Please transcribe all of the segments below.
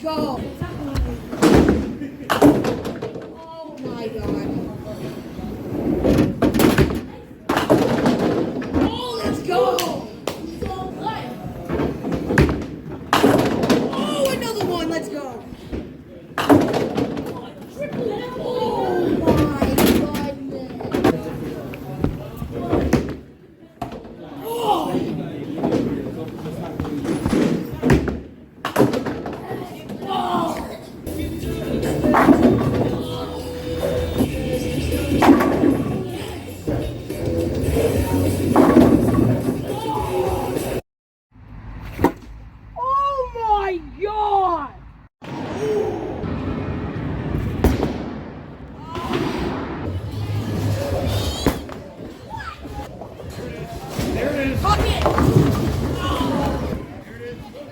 go. Oh my God. Oh, let's go. Oh, another one. Let's go. Oh my goodness. Oh. Oh my God! There it is. Fuck it!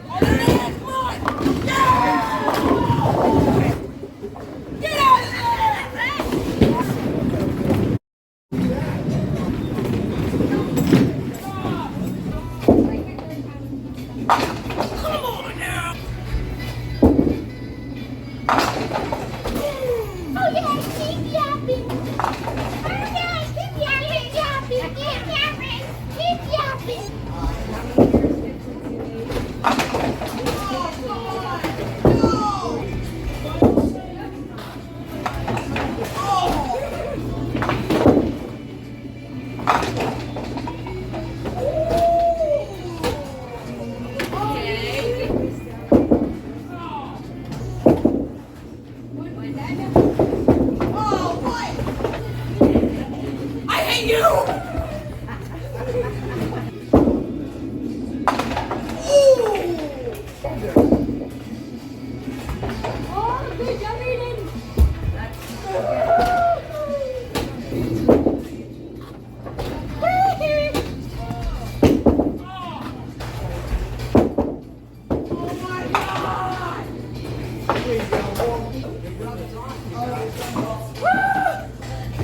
Oh, there it is! Come on! Yeah! Get out of there! Come on now! Oh yeah, keep yapping. Oh yeah, keep yapping, keep yapping. Oh, what? I hate you! Oh, good job, Aiden.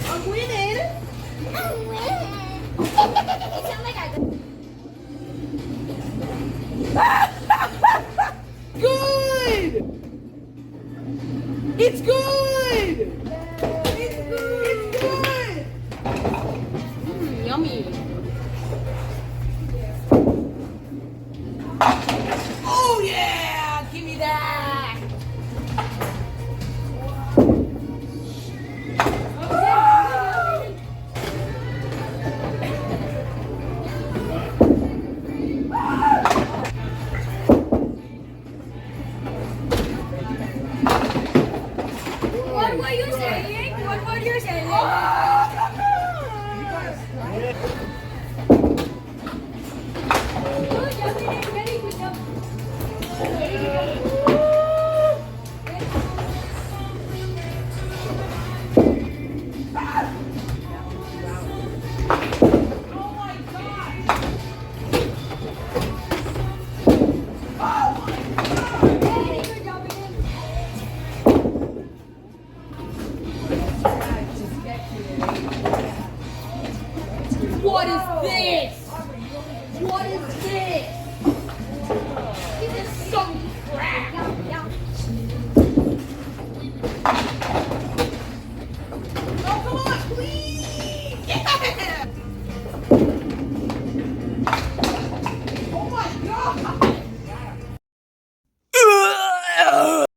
I'm winning! Sound like I Good! It's good! It's good! It's good! yummy. Oh yeah! Give me that! What were you saying? What were you saying?